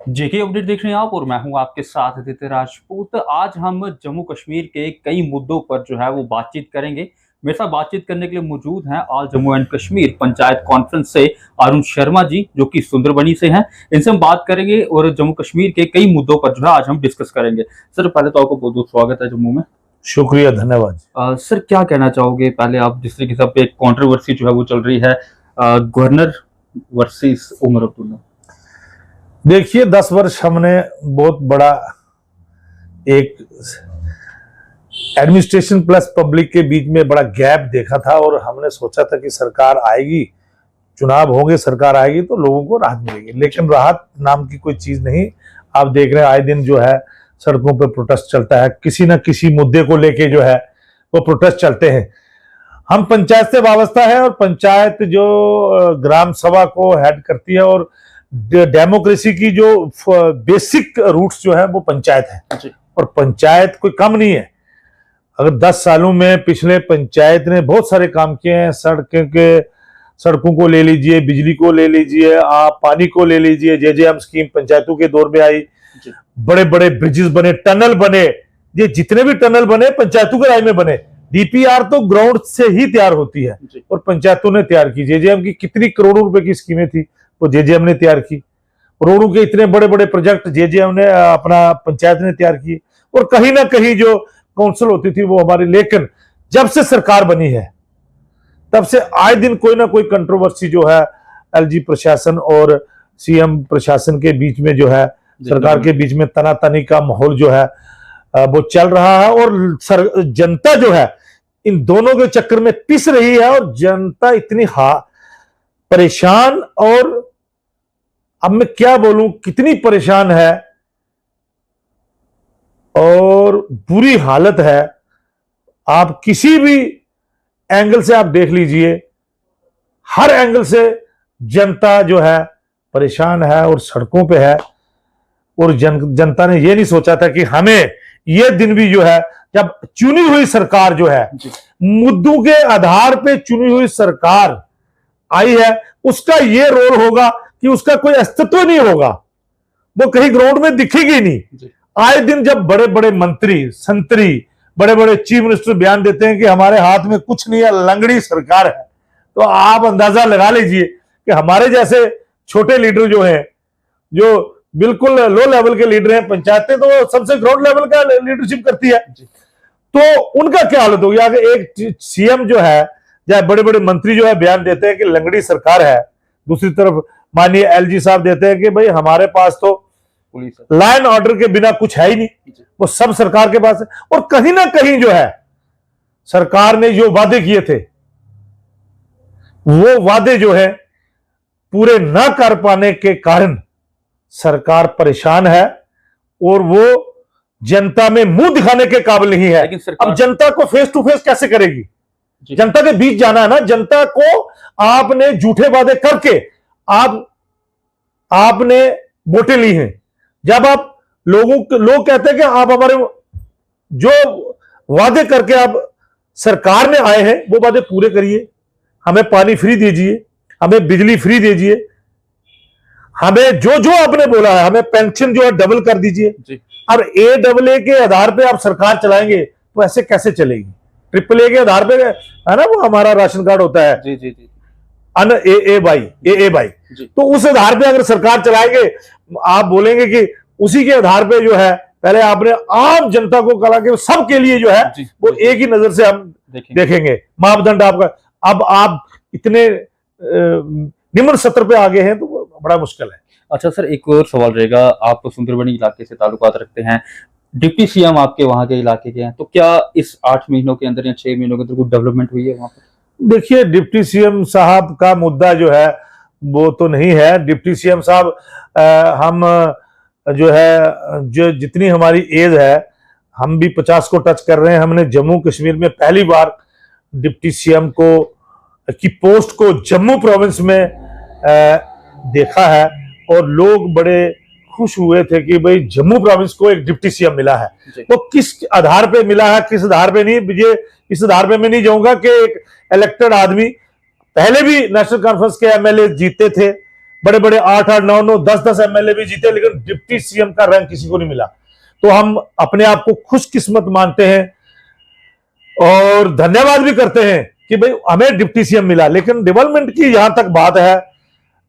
जेके update देख रहे हैं आप और मैं हूं आपके साथ आदित्य राजपूत। आज हम जम्मू कश्मीर के कई मुद्दों पर जो है वो बातचीत करेंगे। मेरे साथ बातचीत करने के लिए मौजूद हैं all Jammu and Kashmir panchayat conference से अरुण शर्मा जी, जो कि सुंदरबनी से हैं। इनसे हम बात करेंगे और जम्मू कश्मीर के कई मुद्दों पर जो है आज हम डिस्कस करेंगे। सर, पहले तो आपको बहुत बहुत स्वागत है जम्मू में। शुक्रिया, धन्यवाद। सर, क्या कहना चाहोगे पहले आप, जिस तरीके से अब एक कॉन्ट्रोवर्सी जो है वो चल रही है, गवर्नर वर्सेस उमर अब्दुल्ला। देखिए, 10 वर्ष हमने बहुत बड़ा एक एडमिनिस्ट्रेशन प्लस पब्लिक के बीच में बड़ा गैप देखा था और हमने सोचा था कि सरकार आएगी, चुनाव होंगे, सरकार आएगी तो लोगों को राहत मिलेगी, लेकिन राहत नाम की कोई चीज नहीं। आप देख रहे हैं आए दिन जो है सड़कों पे प्रोटेस्ट चलता है, किसी न किसी मुद्दे को लेके जो है वो प्रोटेस्ट चलते हैं। हम पंचायत से वाबस्ता है और पंचायत जो ग्राम सभा को हेड करती है और डेमोक्रेसी की जो बेसिक रूट्स जो है वो पंचायत है और पंचायत कोई कम नहीं है। अगर 10 सालों में पिछले पंचायत ने बहुत सारे काम किए हैं। सड़कों को ले लीजिए, बिजली को ले लीजिए, आप पानी को ले लीजिए, जेजेएम स्कीम पंचायतों के दौर में आई, बड़े बड़े ब्रिजेस बने, टनल बने, ये जितने भी टनल बने पंचायतों के राज में बने। डीपीआर तो ग्राउंड से ही तैयार होती है और पंचायतों ने तैयार की। जेजेएम की कितनी करोड़ों रुपए की स्कीमें थी वो जेजेएम ने तैयार की। रोडों के इतने बड़े बड़े प्रोजेक्ट जेजेएम ने अपना पंचायत ने तैयार किए और कहीं ना कहीं जो काउंसिल होती थी वो हमारी। लेकिन जब से सरकार बनी है तब से आए दिन कोई ना कोई कंट्रोवर्सी जो है एलजी प्रशासन और सीएम प्रशासन के बीच में जो है, सरकार के बीच में तनातनी का माहौल जो है वो चल रहा है और जनता जो है इन दोनों के चक्कर में पिस रही है और जनता इतनी परेशान, और अब मैं क्या बोलूं कितनी परेशान है और बुरी हालत है। आप किसी भी एंगल से आप देख लीजिए, हर एंगल से जनता जो है परेशान है और सड़कों पे है। और जनता ने ये नहीं सोचा था कि हमें ये दिन भी जो है, जब चुनी हुई सरकार जो है, मुद्दों के आधार पे चुनी हुई सरकार आई है, उसका ये रोल होगा कि उसका कोई अस्तित्व नहीं होगा, वो कहीं ग्राउंड में दिखेगी नहीं। आए दिन जब बड़े बड़े मंत्री, संतरी, बड़े बड़े चीफ मिनिस्टर बयान देते हैं कि हमारे हाथ में कुछ नहीं है, लंगड़ी सरकार है, तो आप अंदाजा लगा लीजिए कि हमारे जैसे छोटे लीडर जो हैं, जो बिल्कुल लो लेवल के लीडर हैं, पंचायतें तो सबसे ग्राउंड लेवल का लीडरशिप करती है, तो उनका क्या हालत होगी। अगर एक सीएम जो है या बड़े बड़े मंत्री जो है बयान देते हैं कि लंगड़ी सरकार है, दूसरी तरफ माननीय एलजी साहब देते हैं कि भाई हमारे पास तो लॉ एंड ऑर्डर के बिना कुछ है ही नहीं, वो सब सरकार के पास है। और कहीं ना कहीं जो है सरकार ने जो वादे किए थे वो वादे जो है पूरे ना कर पाने के कारण सरकार परेशान है और वो जनता में मुंह दिखाने के काबिल नहीं है। अब जनता को फेस टू फेस कैसे करेगी? जनता के बीच जाना है ना। जनता को आपने झूठे वादे करके आपने वोटें ली हैं। जब आप लोग कहते हैं कि आप हमारे जो वादे करके आप सरकार में आए हैं वो वादे पूरे करिए, हमें पानी फ्री दीजिए, हमें बिजली फ्री दीजिए, हमें जो जो आपने बोला है, हमें पेंशन जो है डबल कर दीजिए। अब AAA के आधार पे आप सरकार चलाएंगे तो ऐसे कैसे चलेगी? AAA के आधार पे है ना, वो हमारा राशन कार्ड होता है, जी जी जी, AA तो उस आधार पे अगर सरकार चलाएंगे, आप बोलेंगे कि उसी के आधार पे जो है पहले आपने आम जनता को कहा कि सबके लिए जो है वो एक ही नजर से हम देखेंगे मापदंड आपका। अब आप इतने निम्न सत्र पे आगे हैं तो बड़ा मुश्किल है। अच्छा सर, एक और सवाल रहेगा। आप सुंदरबनी इलाके से ताल्लुकात रखते हैं, डिप्टी सीएम आपके वहां के इलाके के हैं, तो क्या इस 8 महीनों के अंदर या 6 महीनों के अंदर कोई डेवलपमेंट हुई है वहां पर? देखिए, डिप्टी सीएम साहब का मुद्दा जो है वो तो नहीं है। डिप्टी सीएम साहब हम जो है, जो जितनी हमारी एज है, हम भी 50 को टच कर रहे हैं। हमने जम्मू कश्मीर में पहली बार डिप्टी सीएम को की पोस्ट को जम्मू प्रोविंस में देखा है और लोग बड़े खुश हुए थे कि भाई जम्मू प्रोविंस को एक डिप्टी सीएम मिला है। तो किस आधार पे मिला है, किस आधार पे नहीं, मुझे इस आधार पे मैं नहीं जाऊंगा कि एक इलेक्टेड आदमी, पहले भी नेशनल कॉन्फ्रेंस के एमएलए जीते थे, बड़े बड़े 8-8, 9-9, 10-10 एमएलए भी जीते, लेकिन डिप्टी सीएम का रैंक किसी को नहीं मिला। तो हम अपने आप को खुशकिस्मत मानते हैं और धन्यवाद भी करते हैं कि भाई हमें डिप्टी सीएम मिला। लेकिन डेवलपमेंट की यहां तक बात है,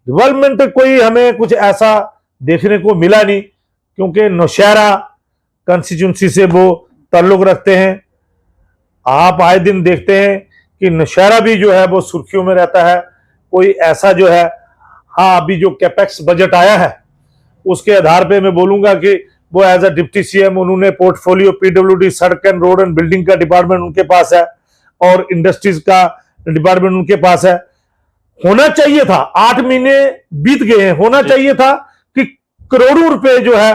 डेवलपमेंट कोई हमें कुछ ऐसा देखने को मिला नहीं, क्योंकि नौशहरा कंस्टिट्यूंसी से वो ताल्लुक रखते हैं। आप आए दिन देखते हैं कि नौशहरा भी जो है वो सुर्खियों में रहता है। कोई ऐसा जो है, हाँ अभी जो कैपेक्स बजट आया है उसके आधार पे मैं बोलूंगा कि वो एज अ डिप्टी सीएम उन्होंने पोर्टफोलियो पीडब्ल्यूडी, सड़क एंड रोड एंड बिल्डिंग का डिपार्टमेंट उनके पास है और इंडस्ट्रीज का डिपार्टमेंट उनके पास है। होना चाहिए था, 8 महीने बीत गए हैं, होना चाहिए था कि करोड़ों रुपए जो है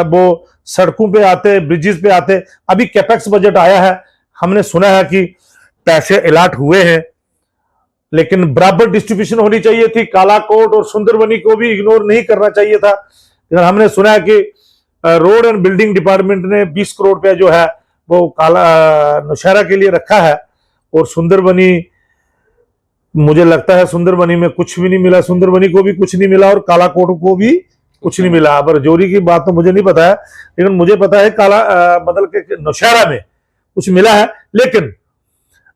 वो सड़कों पे आते, ब्रिजेस पे आते। अभी कैपेक्स बजट आया है, हमने सुना है कि पैसे अलॉट हुए हैं, लेकिन बराबर डिस्ट्रीब्यूशन होनी चाहिए थी। कालाकोट और सुंदरबनी को भी इग्नोर नहीं करना चाहिए था। हमने सुना है कि रोड एंड बिल्डिंग डिपार्टमेंट ने 20 करोड़ रुपया जो है वो नौशहरा के लिए रखा है, और सुंदरबनी, मुझे लगता है सुंदरबनी में कुछ भी नहीं मिला, सुंदरबनी को भी कुछ नहीं मिला और कालाकोट को भी कुछ नहीं मिला। अब रजौरी की बात तो मुझे नहीं पता है, लेकिन मुझे पता है मतलब के नौशहरा में कुछ मिला है। लेकिन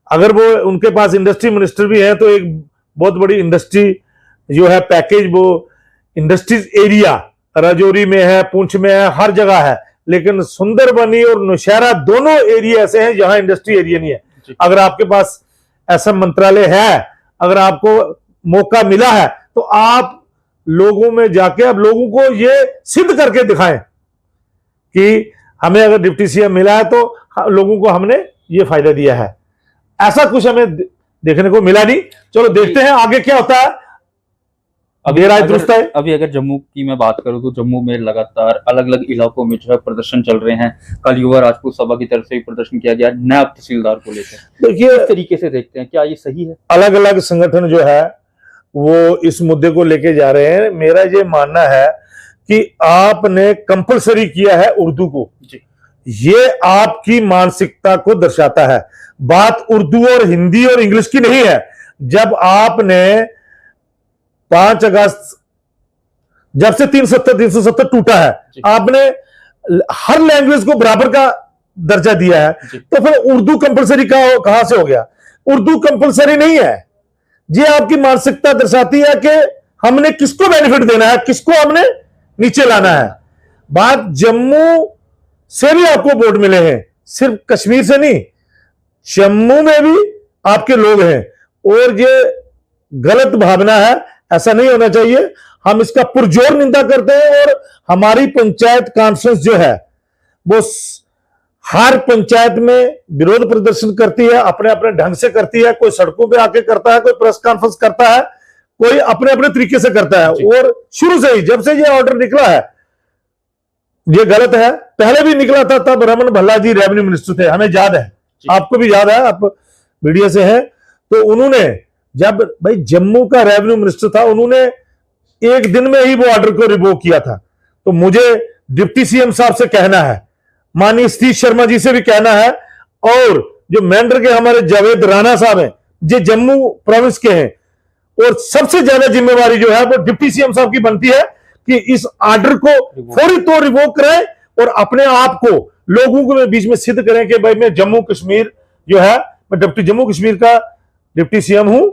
अगर वो उनके पास इंडस्ट्री मिनिस्टर भी है तो एक बहुत बड़ी इंडस्ट्री जो है पैकेज, वो इंडस्ट्रीज एरिया राजौरी में है, पुंछ में है, हर जगह है। लेकिन सुंदरबनी और नौशहरा दोनों एरिया ऐसे हैं जहां इंडस्ट्री एरिया नहीं है। अगर आपके पास ऐसा मंत्रालय है, अगर आपको मौका मिला है, तो आप लोगों में जाके अब लोगों को ये सिद्ध करके दिखाएं कि हमें अगर डिप्टी सीएम मिला है तो लोगों को हमने ये फायदा दिया है। ऐसा कुछ हमें देखने को मिला नहीं। चलो देखते हैं आगे क्या होता है। अभी अगर जम्मू की मैं बात करूं तो जम्मू में लगातार अलग अलग इलाकों में जो है प्रदर्शन चल रहे हैं। कल युवा राजपूत सभा की तरफ से भी प्रदर्शन किया गया नायब तहसीलदार को लेकर। देखिए, इस तरीके से देखते हैं, क्या ये सही है? अलग अलग संगठन जो है वो इस मुद्दे को लेके जा रहे हैं। मेरा ये मानना है कि आपने कंपलसरी किया है उर्दू को, ये आपकी मानसिकता को दर्शाता है। बात उर्दू और हिंदी और इंग्लिश की नहीं है। जब आपने 5 अगस्त, जब से 370 टूटा है, आपने हर लैंग्वेज को बराबर का दर्जा दिया है, तो फिर उर्दू कंपलसरी कहां से हो गया? उर्दू कंपलसरी नहीं है। ये आपकी मानसिकता दर्शाती है कि हमने किसको बेनिफिट देना है, किसको हमने नीचे लाना है। बात जम्मू से भी आपको वोट मिले हैं, सिर्फ कश्मीर से नहीं, जम्मू में भी आपके लोग हैं, और ये गलत भावना है, ऐसा नहीं होना चाहिए। हम इसका पुरजोर निंदा करते हैं। और हमारी पंचायत कॉन्फ्रेंस जो है वो हर पंचायत में विरोध प्रदर्शन करती है, अपने अपने ढंग से करती है। कोई सड़कों पे आके करता है, कोई प्रेस कॉन्फ्रेंस करता है, कोई अपने अपने तरीके से करता है। और शुरू से ही जब से ये ऑर्डर निकला है, ये गलत है। पहले भी निकला था, तब रमन भल्ला जी रेवेन्यू मिनिस्टर थे, हमें याद है, आपको भी याद है, आप मीडिया से हैं। तो उन्होंने, जब भाई जम्मू का रेवेन्यू मिनिस्टर था, उन्होंने एक दिन में ही वो ऑर्डर को रिवोक किया था। तो मुझे डिप्टी सीएम साहब से कहना है, माननीय सतीश शर्मा जी से भी कहना है, और जो मेंढर के हमारे जावेद राणा साहब हैं, जो जम्मू प्रोविंस के हैं, और सबसे ज्यादा जिम्मेवारी जो है वो डिप्टी सीएम साहब की बनती है कि इस ऑर्डर को फौरी तौर रिवोक कराएं और अपने आप को लोगों को बीच में सिद्ध करें कि भाई मैं जम्मू कश्मीर जो है, मैं डिप्टी जम्मू कश्मीर का डिप्टी सीएम हूं,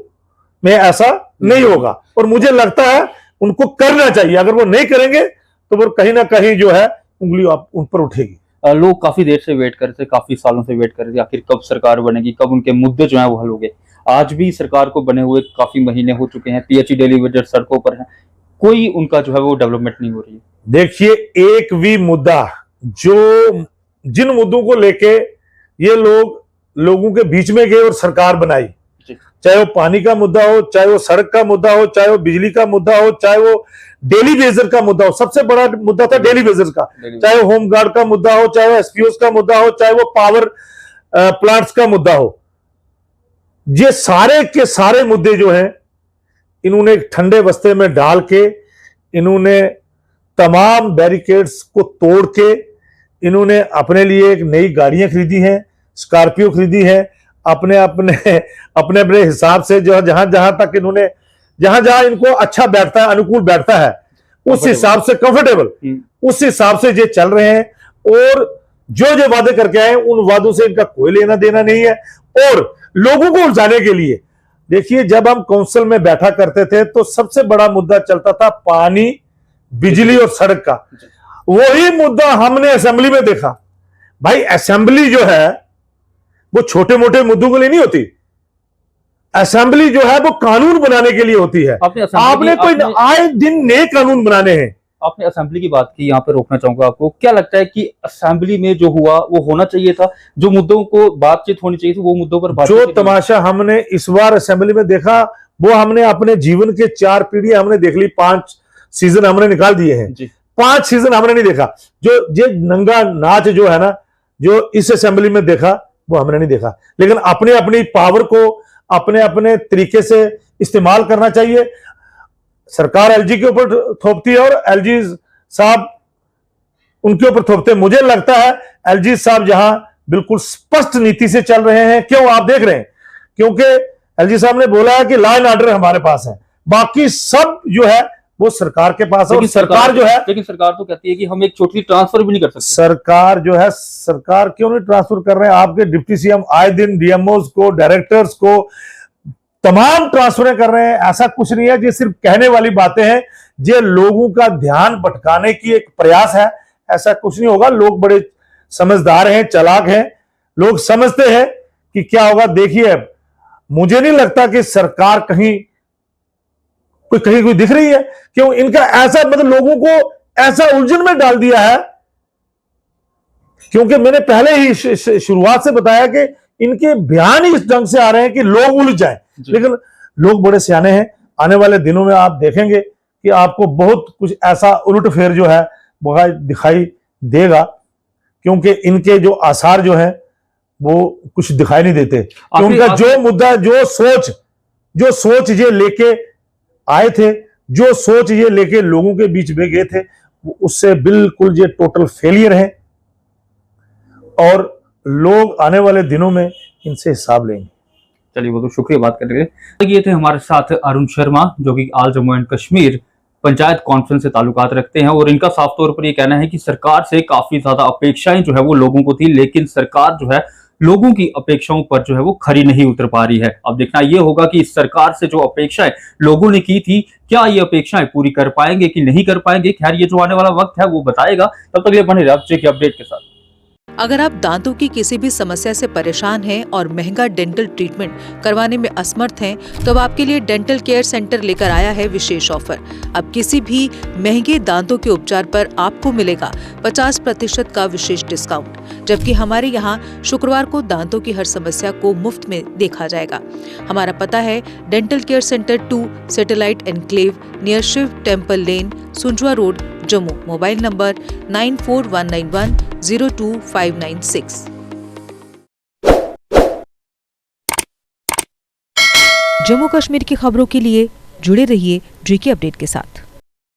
मैं ऐसा नहीं होगा। और मुझे लगता है उनको करना चाहिए। अगर वो नहीं करेंगे तो वो कहीं ना कहीं जो है उंगली उन पर उठेगी। लोग काफी देर से वेट कर रहे थे, काफी सालों से वेट कर रहे थे, आखिर कब सरकार बनेगी, कब उनके मुद्दे जो है वो हल होंगे। आज भी सरकार को बने हुए काफी महीने हो चुके हैं, पीएचई डेली वेजर सड़कों पर है, कोई उनका जो है वो डेवलपमेंट नहीं हो रही है। देखिए, एक भी मुद्दा, जो जिन मुद्दों को लेके ये लोगों के बीच में गए और सरकार बनाई, चाहे वो पानी का मुद्दा हो, चाहे वो सड़क का मुद्दा हो, चाहे वो बिजली का मुद्दा हो, चाहे वो डेली वेजर का मुद्दा हो। सबसे बड़ा मुद्दा था डेली वेजर का, चाहे वो होम गार्ड का मुद्दा हो, चाहे वो एसपीओस का मुद्दा हो, चाहे वो पावर प्लांट्स का मुद्दा हो। ये सारे के सारे मुद्दे जो हैं, इन्होंने एक ठंडे बस्ते में डाल के, इन्होंने तमाम बैरिकेड्स को तोड़ के, इन्होंने अपने लिए एक नई गाड़ियां खरीदी हैं, स्कॉर्पियो खरीदी है, अपने अपने हिसाब से जो जहां जहां तक इन्होंने जहां जहां इनको अच्छा बैठता है, अनुकूल बैठता है, उस हिसाब से कंफर्टेबल, उस हिसाब से ये चल रहे हैं। और जो वादे करके आए उन वादों से इनका कोई लेना देना नहीं है। और लोगों को उलझाने के लिए, देखिए जब हम काउंसिल में बैठा करते थे तो सबसे बड़ा मुद्दा चलता था पानी, बिजली और सड़क का। वही मुद्दा हमने असेंबली में देखा। भाई असेंबली जो है वो छोटे मोटे मुद्दों के लिए नहीं होती, असेंबली जो है वो कानून बनाने के लिए होती है। आपने कोई आए दिन नए कानून बनाने हैं। आपने असेंबली की बात की, यहाँ पे रोकना चाहूंगा आपको। क्या लगता है कि असेंबली में जो हुआ वो होना चाहिए था? जो मुद्दों को बातचीत होनी चाहिए थी वो मुद्दों पर बातचीत। जो तमाशा हमने इस बार असेंबली में देखा वो हमने अपने जीवन के 4 पीढ़ियां हमने देख ली, 5 सीजन हमने निकाल दिए हैं, 5 सीजन हमने नहीं देखा। जो नंगा नाच जो है ना, जो इस असेंबली में देखा वो हमने नहीं देखा। लेकिन अपने अपनी पावर को अपने अपने तरीके से इस्तेमाल करना चाहिए। सरकार एलजी के ऊपर थोपती है और एलजी साहब उनके ऊपर थोपते हैं। मुझे लगता है एलजी साहब जहां बिल्कुल स्पष्ट नीति से चल रहे हैं। क्यों आप देख रहे हैं? क्योंकि एलजी साहब ने बोला है कि लॉ एंड ऑर्डर हमारे पास है, बाकी सब जो है वो सरकार के पास है। और सरकार जो है, लेकिन सरकार तो कहती है कि हम एक छोटी ट्रांसफर भी नहीं कर सकते। सरकार जो है, सरकार क्यों नहीं ट्रांसफर कर रहे हैं? आपके डिप्टी सीएम आए दिन डीएमओज को, डायरेक्टर्स को तमाम ट्रांसफर कर रहे हैं। ऐसा कुछ नहीं है, ये सिर्फ कहने वाली बातें हैं, ये लोगों का ध्यान भटकाने की एक प्रयास है। ऐसा कुछ नहीं होगा। लोग बड़े समझदार हैं, चालाक हैं, लोग समझते हैं कि क्या होगा। देखिए मुझे नहीं लगता कि सरकार कहीं कोई दिख रही है। क्यों इनका ऐसा, मतलब लोगों को ऐसा उलझन में डाल दिया है। क्योंकि मैंने पहले ही शुरुआत से बताया कि इनके बयान ही इस ढंग से आ रहे हैं कि लोग उलझ जाएं। लेकिन लोग बड़े सियाने हैं। आने वाले दिनों में आप देखेंगे कि आपको बहुत कुछ ऐसा उलट फेर जो है वो दिखाई देगा। क्योंकि इनके जो आसार जो है वो कुछ दिखाई नहीं देते। उनका जो मुद्दा, जो सोच ये लेके आए थे, जो सोच ये लेके लोगों के बीच में गए थे, उससे बिल्कुल ये टोटल फेलियर है। और लोग आने वाले दिनों में इनसे हिसाब लेंगे। चलिए, वो तो शुक्रिया बात करने के लिए। ये थे हमारे साथ अरुण शर्मा, जो कि all Jammu and Kashmir panchayat conference से ताल्लुकात रखते हैं। और इनका साफ तौर पर ये कहना है कि सरकार से काफी ज्यादा अपेक्षाएं जो है वो लोगों को थी, लेकिन सरकार जो है लोगों की अपेक्षाओं पर जो है वो खरी नहीं उतर पा रही है। अब देखना ये होगा कि इस सरकार से जो अपेक्षाएं लोगों ने की थी, क्या ये अपेक्षाएं पूरी कर पाएंगे कि नहीं कर पाएंगे। खैर, ये जो आने वाला वक्त है वो बताएगा। तब तक ये बने रहिए की अपडेट के साथ। अगर आप दांतों की किसी भी समस्या से परेशान हैं और महंगा डेंटल ट्रीटमेंट करवाने में असमर्थ हैं, तो अब आपके लिए डेंटल केयर सेंटर लेकर आया है विशेष ऑफर। अब किसी भी महंगे दांतों के उपचार पर आपको मिलेगा 50% का विशेष डिस्काउंट, जबकि हमारे यहाँ शुक्रवार को दांतों की हर समस्या को मुफ्त में देखा जाएगा। हमारा पता है dental care centre 2, satellite enclave, near Shiv temple lane, Sunjwan road, Jammu. Mobile number 9419102596। Jammu Kashmir की खबरों के लिए जुड़े रहिए GK अपडेट के साथ।